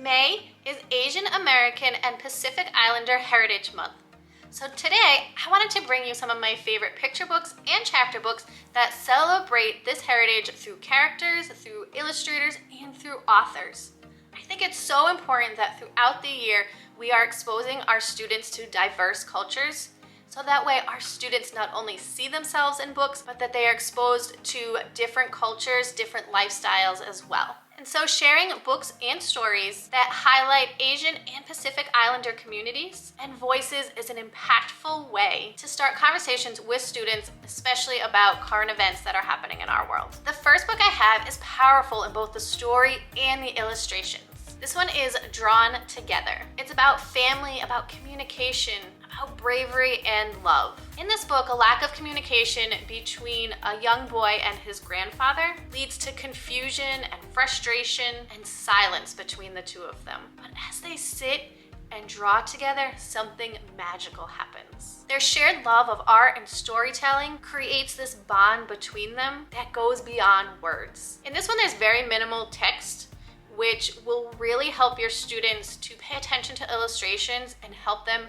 May is Asian American and Pacific Islander Heritage Month. So today, I wanted to bring you some of my favorite picture books and chapter books that celebrate this heritage through characters, through illustrators, and through authors. I think it's so important that throughout the year, we are exposing our students to diverse cultures, so that way our students not only see themselves in books, but that they are exposed to different cultures, different lifestyles as well. And so sharing books and stories that highlight Asian and Pacific Islander communities and voices is an impactful way to start conversations with students, especially about current events that are happening in our world. The first book I have is powerful in both the story and the illustrations. This one is Drawn Together. It's about family, about communication, about bravery and love. In this book, a lack of communication between a young boy and his grandfather leads to confusion and frustration and silence between the two of them. But as they sit and draw together, something magical happens. Their shared love of art and storytelling creates this bond between them that goes beyond words. In this one, there's very minimal text, which will really help your students to pay attention to illustrations and help them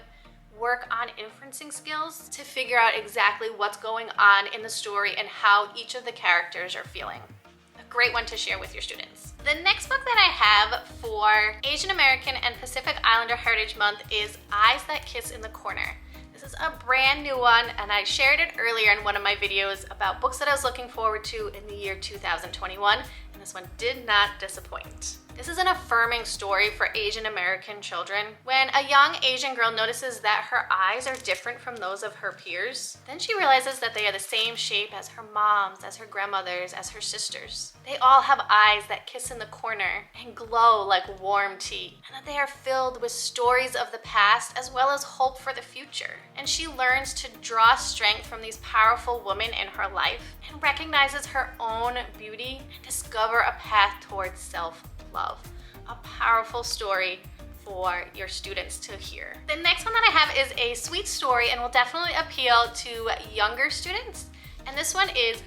work on inferencing skills to figure out exactly what's going on in the story and how each of the characters are feeling. A great one to share with your students. The next book that I have for Asian American and Pacific Islander Heritage Month is Eyes That Kiss in the Corner. This is a brand new one, and I shared it earlier in one of my videos about books that I was looking forward to in the year 2021, and this one did not disappoint. This is an affirming story for Asian American children. When a young Asian girl notices that her eyes are different from those of her peers, then she realizes that they are the same shape as her mom's, as her grandmother's, as her sisters. They all have eyes that kiss in the corner and glow like warm tea, and that they are filled with stories of the past as well as hope for the future. And she learns to draw strength from these powerful women in her life and recognizes her own beauty and discover a path towards self-love. A powerful story for your students to hear. The next one that I have is a sweet story and will definitely appeal to younger students. And this one is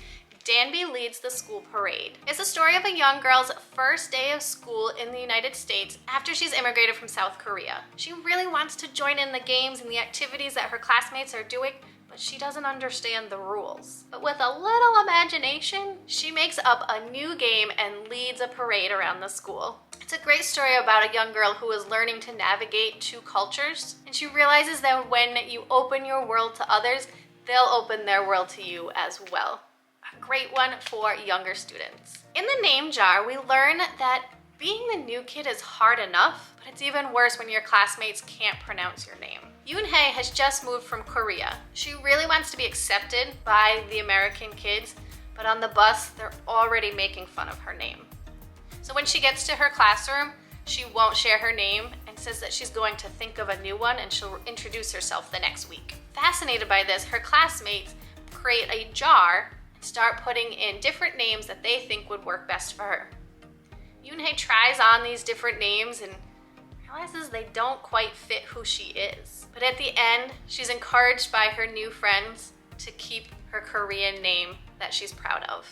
Danby Leads the School Parade. It's a story of a young girl's first day of school in the United States after she's immigrated from South Korea. She really wants to join in the games and the activities that her classmates are doing, but she doesn't understand the rules. But with a little imagination, she makes up a new game and leads a parade around the school. It's a great story about a young girl who is learning to navigate two cultures, and she realizes that when you open your world to others, they'll open their world to you as well. A great one for younger students. In the name jar, we learn that being the new kid is hard enough, but it's even worse when your classmates can't pronounce your name. Yoon-hae has just moved from Korea. She really wants to be accepted by the American kids, but on the bus, they're already making fun of her name. So when she gets to her classroom, she won't share her name and says that she's going to think of a new one and she'll introduce herself the next week. Fascinated by this, her classmates create a jar and start putting in different names that they think would work best for her. Yoon-hae tries on these different names and realizes they don't quite fit who she is. But at the end, she's encouraged by her new friends to keep her Korean name that she's proud of.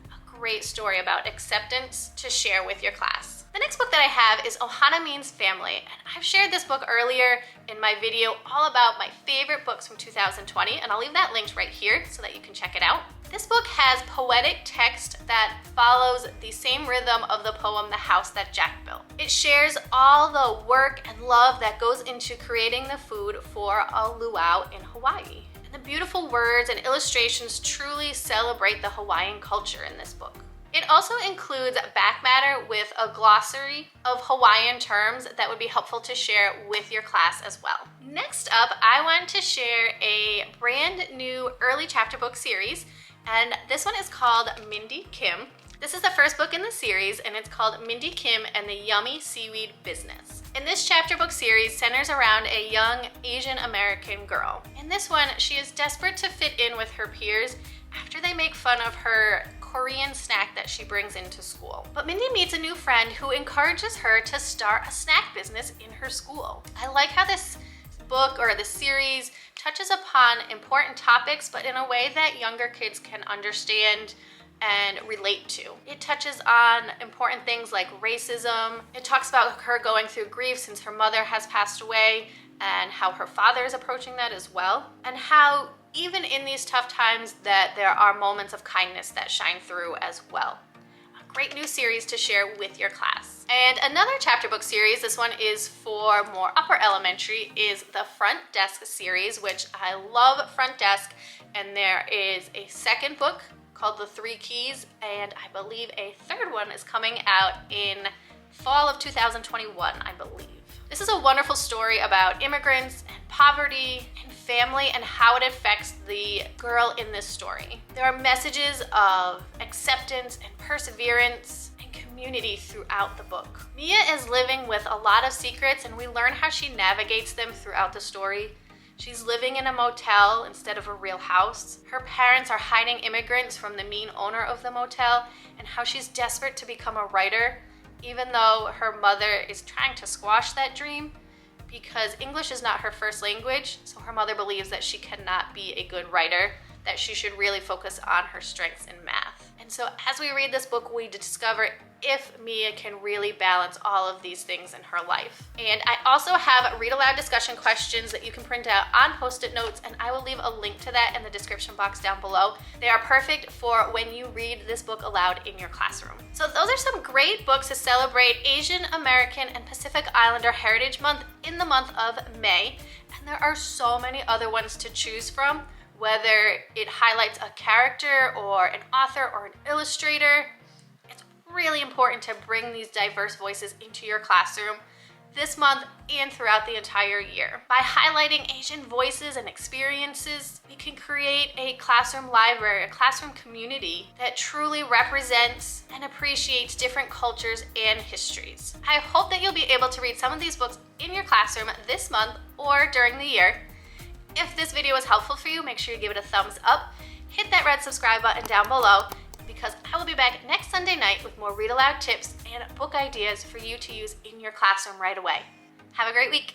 A great story about acceptance to share with your class. The next book that I have is Ohana Means Family, and I've shared this book earlier in my video all about my favorite books from 2020, and I'll leave that linked right here so that you can check it out. This book has poetic text that follows the same rhythm of the poem The House That Jack Built. It shares all the work and love that goes into creating the food for a luau in Hawaii. And the beautiful words and illustrations truly celebrate the Hawaiian culture in this book. It also includes back matter with a glossary of Hawaiian terms that would be helpful to share with your class as well. Next up, I want to share a brand new early chapter book series, and this one is called Mindy Kim. This is the first book in the series, and it's called Mindy Kim and the Yummy Seaweed Business. And this chapter book series centers around a young Asian American girl. In this one, she is desperate to fit in with her peers after they make fun of her Korean snack that she brings into school. But Mindy meets a new friend who encourages her to start a snack business in her school. I like how this book or the series touches upon important topics, but in a way that younger kids can understand and relate to. It touches on important things like racism. It talks about her going through grief since her mother has passed away and how her father is approaching that as well, and how even in these tough times that there are moments of kindness that shine through as well. A great new series to share with your class. And another chapter book series, this one is for more upper elementary, is the Front Desk series, which I love Front Desk, and there is a second book called The Three Keys, and I believe a third one is coming out in fall of 2021, I believe. This is a wonderful story about immigrants and poverty and family and how it affects the girl in this story. There are messages of acceptance and perseverance and community throughout the book. Mia is living with a lot of secrets, and we learn how she navigates them throughout the story. She's living in a motel instead of a real house. Her parents are hiding immigrants from the mean owner of the motel, and how she's desperate to become a writer, even though her mother is trying to squash that dream because English is not her first language, so her mother believes that she cannot be a good writer, that she should really focus on her strengths in math. And so as we read this book, we discover if Mia can really balance all of these things in her life. And I also have read aloud discussion questions that you can print out on Post-it notes, and I will leave a link to that in the description box down below. They are perfect for when you read this book aloud in your classroom. So those are some great books to celebrate Asian American and Pacific Islander Heritage Month in the month of May. And there are so many other ones to choose from, whether it highlights a character or an author or an illustrator. It's really important to bring these diverse voices into your classroom this month and throughout the entire year. By highlighting Asian voices and experiences, we can create a classroom library, a classroom community that truly represents and appreciates different cultures and histories. I hope that you'll be able to read some of these books in your classroom this month or during the year. If this video was helpful for you, make sure you give it a thumbs up. Hit that red subscribe button down below, because I will be back next Sunday night with more read aloud tips and book ideas for you to use in your classroom right away. Have a great week.